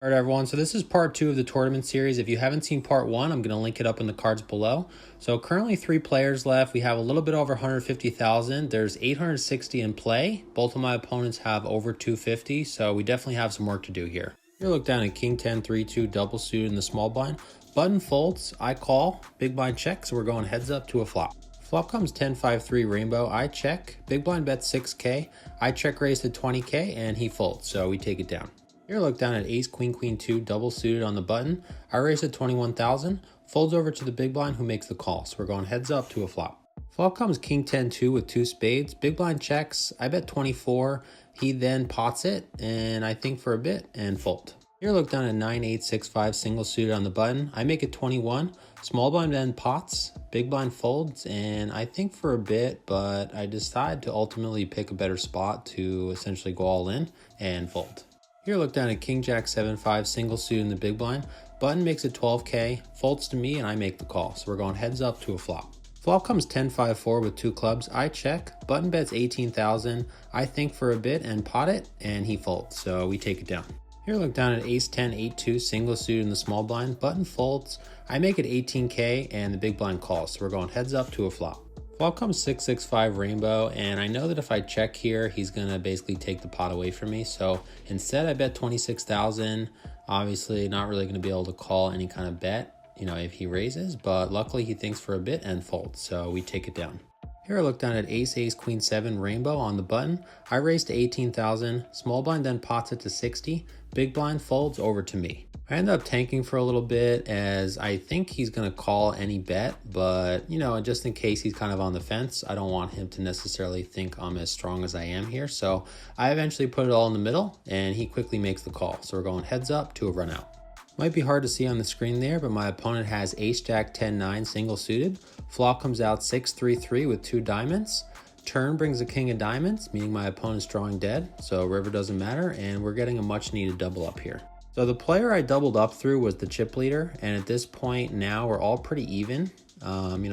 All right, everyone. So this is part 2 of the tournament series. If you haven't seen part 1, I'm going to link it up in the cards below. So currently 3 players left. We have a little bit over 150,000. There's 860 in play. Both of my opponents have over 250. So we definitely have some work to do here. Here, look down at King 10, 3-2 double suited in the small blind. Button folds. I call. Big blind checks. So we're going heads up to a flop. Flop comes 10-5-3 rainbow. I check. Big blind bets 6K. I check raise to 20K and he folds. So we take it down. Here, look down at ace, queen, queen, 2, double suited on the button. I raise at 21,000, folds over to the big blind who makes the call. So we're going heads up to a flop. Flop comes king 10, 2 with 2 spades. Big blind checks. I bet 24. He then pots it, and I think for a bit and fold. Here, look down at 9, 8, 6, 5 single suited on the button. I make it 21. Small blind then pots. Big blind folds, and I think for a bit, but I decide to ultimately pick a better spot to essentially go all in and fold. Here, look down at King Jack 7-5 single suit in the big blind. Button makes it 12K, folds to me, and I make the call. So we're going heads up to a flop. Flop comes 10-5-4 with 2 clubs. I check. Button bets 18,000. I think for a bit and pot it, and he folds. So we take it down. Here, look down at ace 10, 8-2 single suit in the small blind. Button folds. I make it 18K, and the big blind calls. So we're going heads up to a flop. Flop comes 6-6-5 rainbow, and I know that if I check here, he's gonna basically take the pot away from me. So instead I bet 26,000. Obviously not really gonna be able to call any kind of bet, if he raises, but luckily he thinks for a bit and folds. So we take it down. Here, I look down at ace, ace, queen 7 rainbow on the button. I raise to 18,000. Small blind then pots it to 60. Big blind folds over to me. I end up tanking for a little bit as I think he's going to call any bet, but just in case he's kind of on the fence, I don't want him to necessarily think I'm as strong as I am here. So I eventually put it all in the middle and he quickly makes the call. So we're going heads up to a run out. Might be hard to see on the screen there, but my opponent has ace jack 10-9 single suited. Flop comes out 6-3-3 with 2 diamonds. Turn brings a king of diamonds, meaning my opponent's drawing dead. So river doesn't matter and we're getting a much needed double up here. So the player I doubled up through was the chip leader, and at this point now we're all pretty even.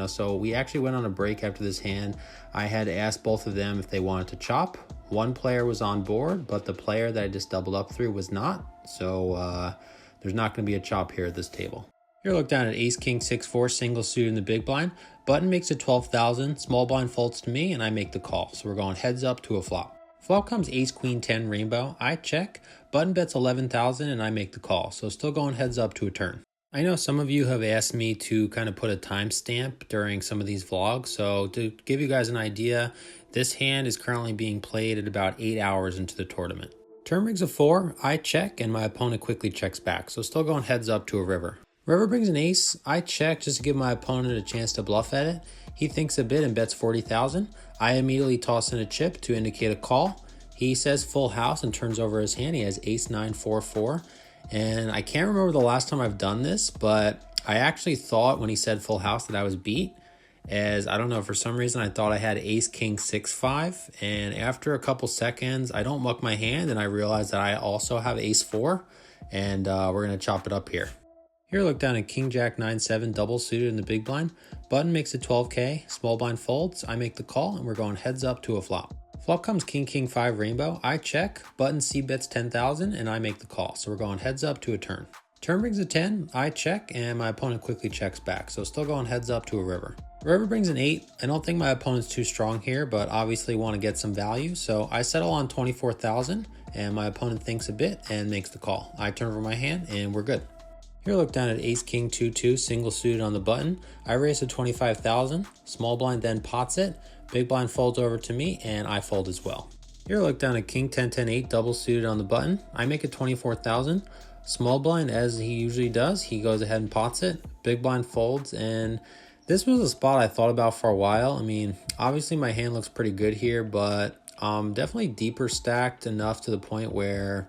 So we actually went on a break after this hand. I had asked both of them if they wanted to chop. One player was on board, but the player that I just doubled up through was not. So there's not going to be a chop here at this table. Here, look down at ace king 6-4 single suit in the big blind. Button makes it 12,000. Small blind folds to me, and I make the call. So we're going heads up to a flop. Flop comes ace queen 10 rainbow. I check. Button bets 11,000 and I make the call. So still going heads up to a turn. I know some of you have asked me to kind of put a timestamp during some of these vlogs. So to give you guys an idea, this hand is currently being played at about 8 hours into the tournament. Turn brings a 4. I check and my opponent quickly checks back. So still going heads up to a river. River brings an ace. I check just to give my opponent a chance to bluff at it. He thinks a bit and bets 40,000. I immediately toss in a chip to indicate a call. He says full house and turns over his hand. He has ace 9-4-4. And I can't remember the last time I've done this, but I actually thought when he said full house that I was beat. As I don't know, for some reason I thought I had ace king 6-5. And after a couple seconds, I don't muck my hand and I realize that I also have ace 4. And we're going to chop it up here. Here, look down at king jack 9-7 double suited in the big blind. Button makes it 12K. Small blind folds. I make the call and we're going heads up to a flop. Flop comes king king 5 rainbow. I check. Button C bets 10,000 and I make the call. So we're going heads up to a turn. Turn brings a 10. I check and my opponent quickly checks back. So still going heads up to a river. River brings an 8. I don't think my opponent's too strong here, but obviously want to get some value. So I settle on 24,000 and my opponent thinks a bit and makes the call. I turn over my hand and we're good. Here, look down at ace king 2-2 single suited on the button. I raise to 25,000. Small blind then pots it. Big blind folds over to me and I fold as well. Here, look down at king 10-10-8 double suited on the button. I make it 24,000. Small blind, as he usually does, he goes ahead and pots it. Big blind folds, and this was a spot I thought about for a while. I mean, obviously my hand looks pretty good here, but definitely deeper stacked enough to the point where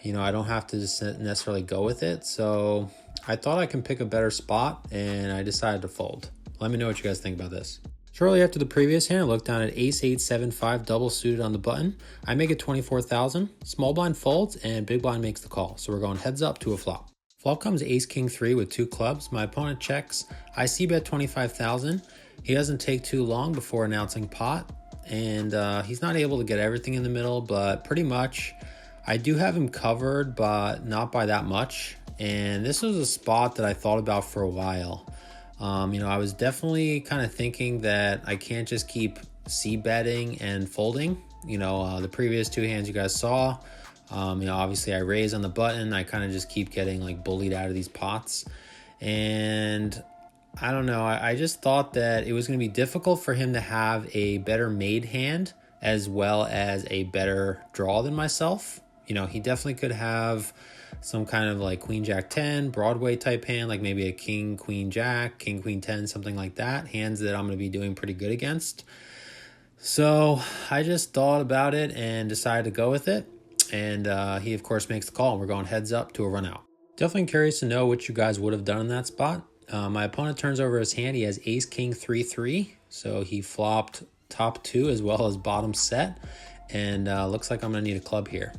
I don't have to just necessarily go with it. So I thought I can pick a better spot and I decided to fold. Let me know what you guys think about this. Shortly after the previous hand, I looked down at ace 8-7-5 double suited on the button. I make it 24,000. Small blind folds and big blind makes the call. So we're going heads up to a flop. Flop comes ace king 3 with 2 clubs. My opponent checks. I C bet 25,000. He doesn't take too long before announcing pot. And he's not able to get everything in the middle, but pretty much I do have him covered, but not by that much. And this was a spot that I thought about for a while. I was definitely kind of thinking that I can't just keep c-betting and folding. The previous two hands you guys saw, obviously I raise on the button. I kind of just keep getting like bullied out of these pots. And I don't know. I just thought that it was going to be difficult for him to have a better made hand as well as a better draw than myself. He definitely could have some kind of like Queen Jack 10 Broadway type hand, like maybe a King Queen Jack, King Queen 10, something like that. Hands that I'm going to be doing pretty good against. So I just thought about it and decided to go with it. And he of course makes the call. We're going heads up to a run out. Definitely curious to know what you guys would have done in that spot. My opponent turns over his hand. He has Ace King 3-3. So he flopped top two as well as bottom set. And looks like I'm going to need a club here.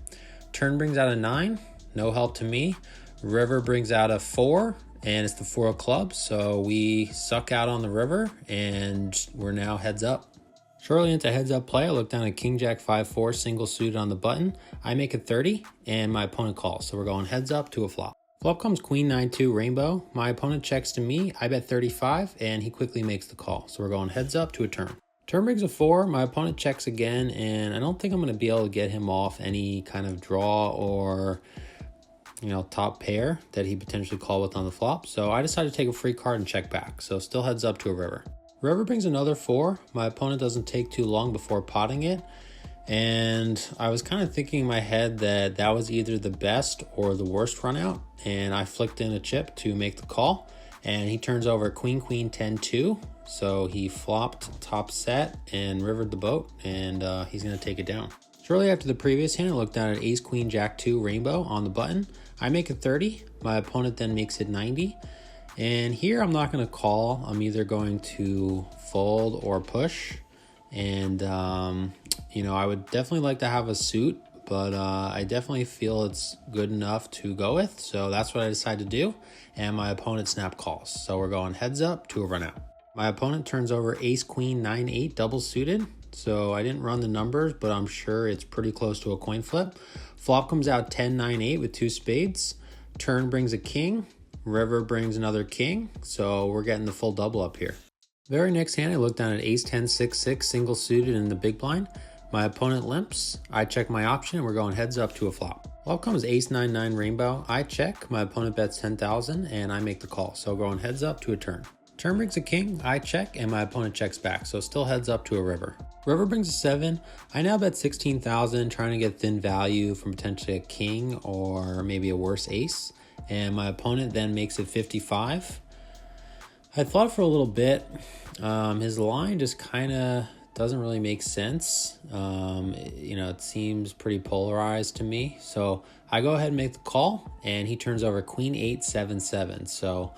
Turn brings out a 9. No help to me. River brings out a 4, and it's the 4 of clubs. So we suck out on the river, and we're now heads up. Shortly into heads up play, I look down at King Jack 5-4, single suited on the button. I make it 30, and my opponent calls. So we're going heads up to a flop. Flop comes Queen 9-2 rainbow. My opponent checks to me. I bet 35, and he quickly makes the call. So we're going heads up to a turn. Turn brings a 4. My opponent checks again, and I don't think I'm going to be able to get him off any kind of draw or top pair that he potentially called with on the flop. So I decided to take a free card and check back. So still heads up to a river. River brings another 4. My opponent doesn't take too long before potting it. And I was kind of thinking in my head that that was either the best or the worst run out. And I flicked in a chip to make the call. And he turns over Queen Queen 10-2. So he flopped top set and rivered the boat. And he's going to take it down. Shortly after the previous hand, I looked down at Ace Queen Jack 2 rainbow on the button. I make it 30. My opponent then makes it 90. And here I'm not going to call. I'm either going to fold or push. And, I would definitely like to have a suit, but I definitely feel it's good enough to go with. So that's what I decided to do. And my opponent snap calls. So we're going heads up to a run out. My opponent turns over Ace Queen 9-8 double suited. So I didn't run the numbers, but I'm sure it's pretty close to a coin flip. Flop comes out 10-9-8 with 2 spades. Turn brings a king. River brings another king. So we're getting the full double up here. Very next hand, I look down at Ace 10-6-6 single suited in the big blind. My opponent limps. I check my option and we're going heads up to a flop. Flop comes Ace 9-9 rainbow. I check. My opponent bets 10,000 and I make the call. So going heads up to a turn. Turn brings a king. I check and my opponent checks back. So still heads up to a river. River brings a 7. I now bet 16,000, trying to get thin value from potentially a king or maybe a worse ace. And my opponent then makes it 55. I thought for a little bit. His line just kind of doesn't really make sense. It seems pretty polarized to me. So I go ahead and make the call, and he turns over Queen 8-7-7. So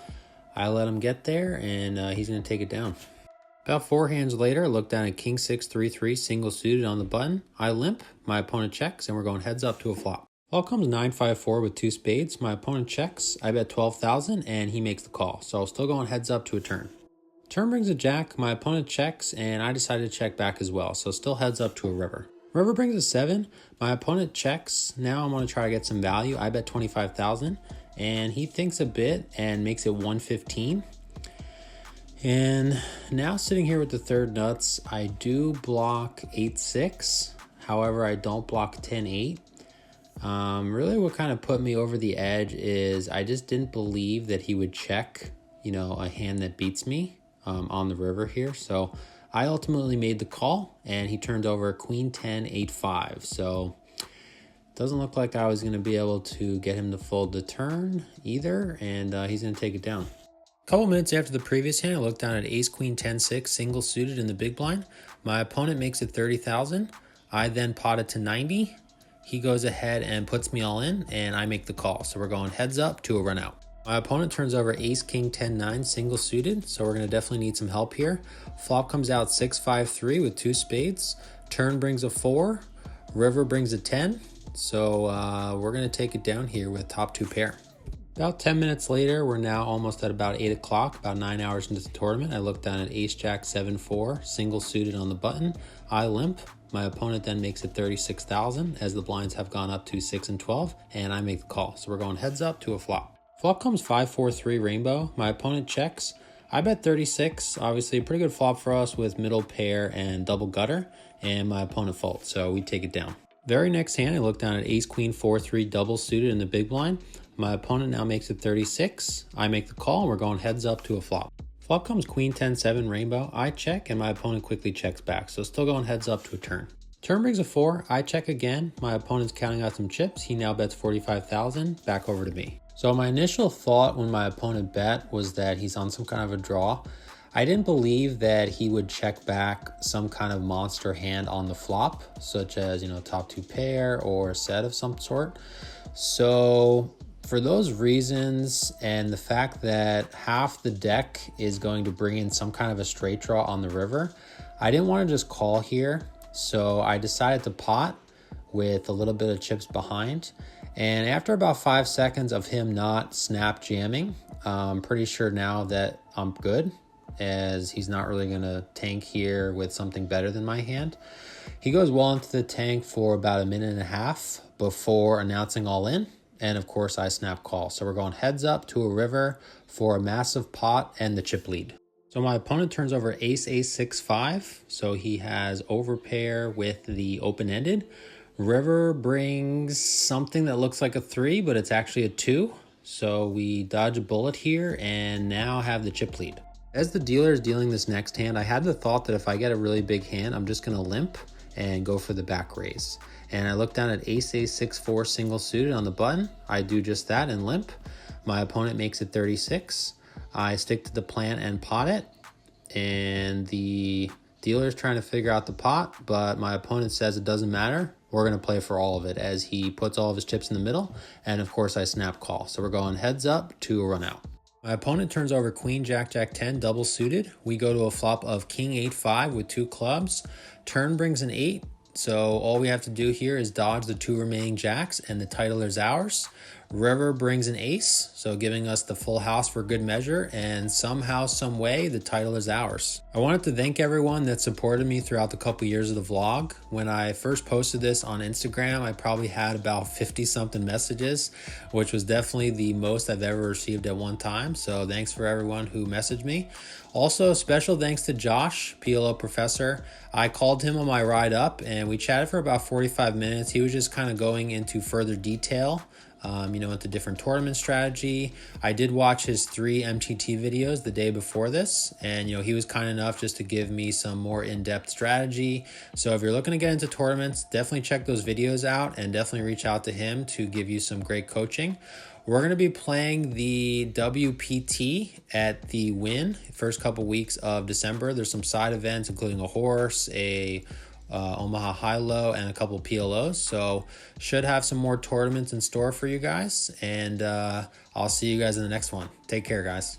I let him get there, and he's going to take it down. About 4 hands later, I look down at King 6-3-3 single suited on the button. I limp, my opponent checks, and we're going heads up to a flop. Flop comes 9-5-4 with 2 spades. My opponent checks. I bet 12,000 and he makes the call. So still going heads up to a turn. Turn brings a jack. My opponent checks and I decided to check back as well. So still heads up to a river. River brings a 7. My opponent checks. Now I'm going to try to get some value. I bet 25,000 and he thinks a bit and makes it 115. And now sitting here with the third nuts, I do block 8-6. However, I don't block 10-8. Really what kind of put me over the edge is I just didn't believe that he would check, a hand that beats me on the river here. So I ultimately made the call and he turned over Queen 10-8-5. So it doesn't look like I was going to be able to get him to fold the turn either. And he's going to take it down. A couple minutes after the previous hand, I looked down at Ace Queen 10-6 single suited in the big blind. My opponent makes it 30,000. I then pot it to 90. He goes ahead and puts me all in and I make the call. So we're going heads up to a run out. My opponent turns over Ace King 10-9 single suited. So we're going to definitely need some help here. Flop comes out 6-5-3 with 2 spades. Turn brings a 4. River brings a 10. So we're going to take it down here with top 2 pair. About 10 minutes later, we're now almost at about 8 o'clock, about 9 hours into the tournament. I look down at Ace Jack 7-4, single suited on the button. I limp. My opponent then makes it 36,000 as the blinds have gone up to 6 and 12, and I make the call. So we're going heads up to a flop. Flop comes 5-4-3 rainbow. My opponent checks. I bet 36, obviously a pretty good flop for us with middle pair and double gutter, and my opponent folds, so we take it down. Very next hand, I look down at ace queen 4-3 double suited in the big blind. My opponent now makes it 36. I make the call, and we're going heads up to a flop. Flop comes queen 10-7 rainbow. I check, and my opponent quickly checks back, so still going heads up to a turn. Turn brings a 4. I check again. My opponent's counting out some chips. He now bets 45,000. Back over to me. So my initial thought when my opponent bet was that he's on some kind of a draw. I didn't believe that he would check back some kind of monster hand on the flop, such as, top 2 pair or a set of some sort. So for those reasons and the fact that half the deck is going to bring in some kind of a straight draw on the river, I didn't want to just call here. So I decided to pot with a little bit of chips behind. And after about 5 seconds of him not snap jamming, I'm pretty sure now that I'm good, as he's not really going to tank here with something better than my hand. He goes well into the tank for about a minute and a half before announcing all in. And of course I snap call. So we're going heads up to a river for a massive pot and the chip lead. So my opponent turns over ace 6-5. So he has overpair with the open-ended. River brings something that looks like a 3, but it's actually a 2. So we dodge a bullet here and now have the chip lead. As the dealer is dealing this next hand, I had the thought that if I get a really big hand, I'm just going to limp and go for the back raise. And I look down at ace 6-4 single suited on the button. I do just that and limp. My opponent makes it 36. I stick to the plan and pot it. And the dealer is trying to figure out the pot, but my opponent says it doesn't matter. We're going to play for all of it as he puts all of his chips in the middle. And of course I snap call. So we're going heads up to a run out. My opponent turns over queen, jack, jack 10, double suited. We go to a flop of king 8-5 with 2 clubs. Turn brings an 8. So all we have to do here is dodge the 2 remaining jacks and the title is ours. River brings an ace, so giving us the full house for good measure, and somehow, some way, the title is ours. I wanted to thank everyone that supported me throughout the couple years of the vlog. When I first posted this on Instagram, I probably had about 50-something messages, which was definitely the most I've ever received at one time. So thanks for everyone who messaged me. Also, special thanks to Josh, PLO professor. I called him on my ride up and we chatted for about 45 minutes. He was just kind of going into further detail into different tournament strategy. I did watch his 3 MTT videos the day before this, and he was kind enough just to give me some more in-depth strategy. So if you're looking to get into tournaments, definitely check those videos out and definitely reach out to him to give you some great coaching. We're going to be playing the WPT at the Win first couple weeks of December. There's some side events, including a horse, a Omaha high-low, and a couple PLOs. So should have some more tournaments in store for you guys. And I'll see you guys in the next one. Take care, guys.